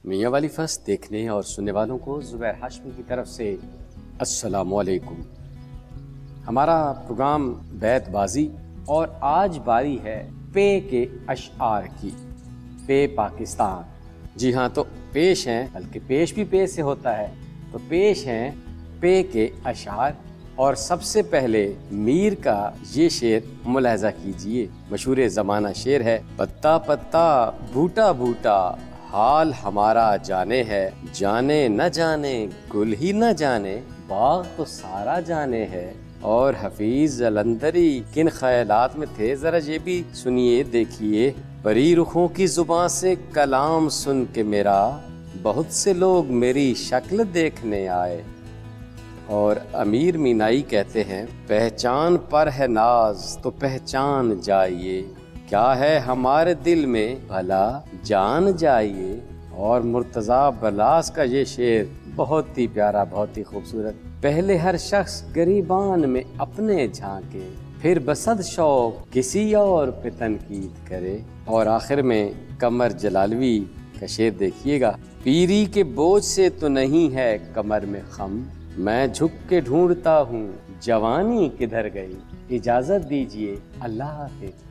मियाँ वाली फर्स्ट देखने और सुनने वालों को ज़ुबैर हाशमी की तरफ से अस्सलामु अलैकुम। हमारा प्रोग्राम बैतबाजी और आज बारी है पे के अशआर की। पे पाकिस्तान, जी हाँ, तो पेश हैं, बल्कि पेश भी पे से होता है, तो पेश हैं पे के अशआर। और सबसे पहले मीर का ये शेर मुलाहजा कीजिए। मशहूर ज़माना शेर है, पत्ता पत्ता बूटा बूटा हाल हमारा जाने है, जाने न जाने गुल ही न जाने बाग तो सारा जाने है। और हफीज जलंधरी किन ख्यालात में थे, जरा ये भी सुनिए देखिए। परी रुखों की जुबान से कलाम सुन के मेरा बहुत से लोग मेरी शक्ल देखने आए। और अमीर मीनाई कहते हैं, पहचान पर है नाज तो पहचान जाइए, क्या है हमारे दिल में भला जान जाइए। और मुर्तज़ा बरलास का ये शेर बहुत ही प्यारा, बहुत ही खूबसूरत। पहले हर शख्स गरीबान में अपने झांके, फिर बसद शौक किसी और पे तनकीद करे। और आखिर में कमर जलालवी का शेर देखिएगा, पीरी के बोझ से तो नहीं है कमर में खम, मैं झुक के ढूंढता हूँ जवानी किधर गई, इजाजत दीजिए अल्लाह हाफ़िज़।